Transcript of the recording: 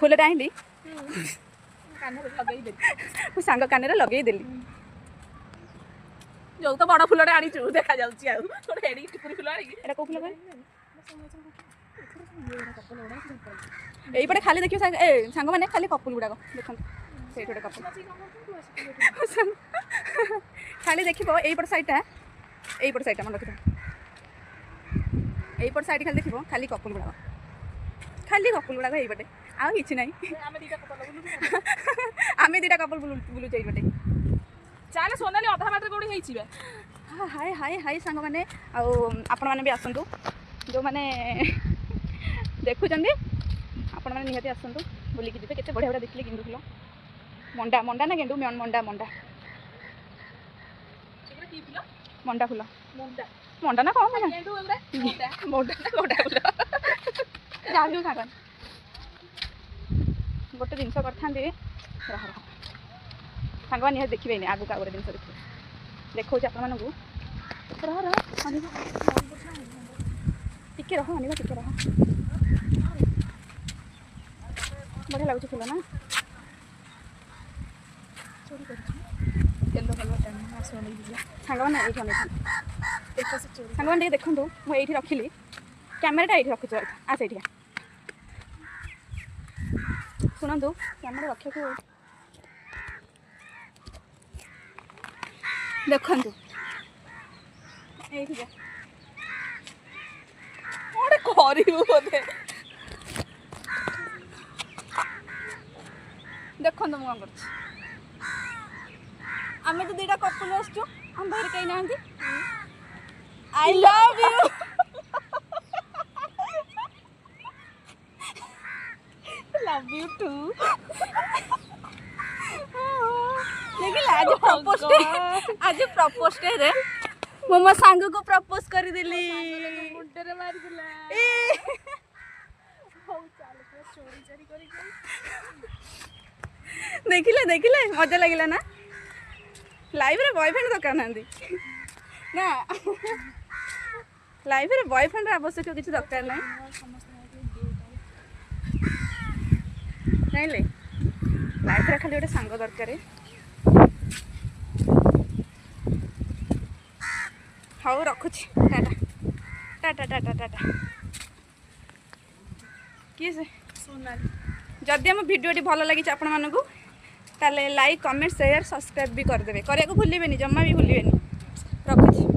फुलटा आइली सांग कान लगेदेली जो तो बड़ फुलटा आनी देखा जाऊँ एटा कौ फुल यहीपटे खाली देखिए सांग मैंने खाली कपुल गुड़ाक देखो से कपुल खाली देख यहीपट सैडटा यहीपट सैडटा मन रखी यहीपट सैड खाली देख खाली कपुल गुड़ाक यहीपटे आउ कि ना आम दुटा कपल बुलुचे यहीपटे चल सोनाली अधा बाटे कौन हाय हाय हाय सांग मैंने आपण मैंने भी आसतु जो मैंने देखुं आपण मैंने निहाती आसतु बुलिकी जी के बढ़िया बढ़िया देखिए गेंदु फुल मंडा मंडा ना गेंदु मंडा मंडा मंडा फुल मंडा ना कौन मंडा मंडा फुल जाऊ सांग गोटे जिनस कर सांग निहाती देखिए आगू का गोटे जिन देखिए देखा आपण मानू टिके रह आनिबा टिके रह बढ़िया लगुच फुल ना सांग मैंने ये सांग मैंने देखूँ मुझे रखिली कैमेराटा ये रखी आस ये शुणु कैमेरा रखा देखु ये बोधे देखो मुझे कौन कर आम तो दुटा कपुल आसचु आम बाहर कहीं ना I love you love you too लेकिन आज प्रपोज रे मो सांग को प्रपोज कर देली मुंडे मार दिला देखिले देखिले मजा लगिला ना लाइफ रे बॉयफ्रेंड दरकार ना ना लाइफ रे बॉयफ्रेंड आवश्यक किसी दरकार ना नहीं ले लाइफ रे खाली गोटे सांग दरकार हाँ रखुची टाटा टाटा टाटा टाटा किए से जदि आम भिडियोटी भल लगी आपण मानक ताले लाइक कमेंट शेयर सब्सक्राइब भी करदे करने को भूलिए जमा भी भूलिए रखुची।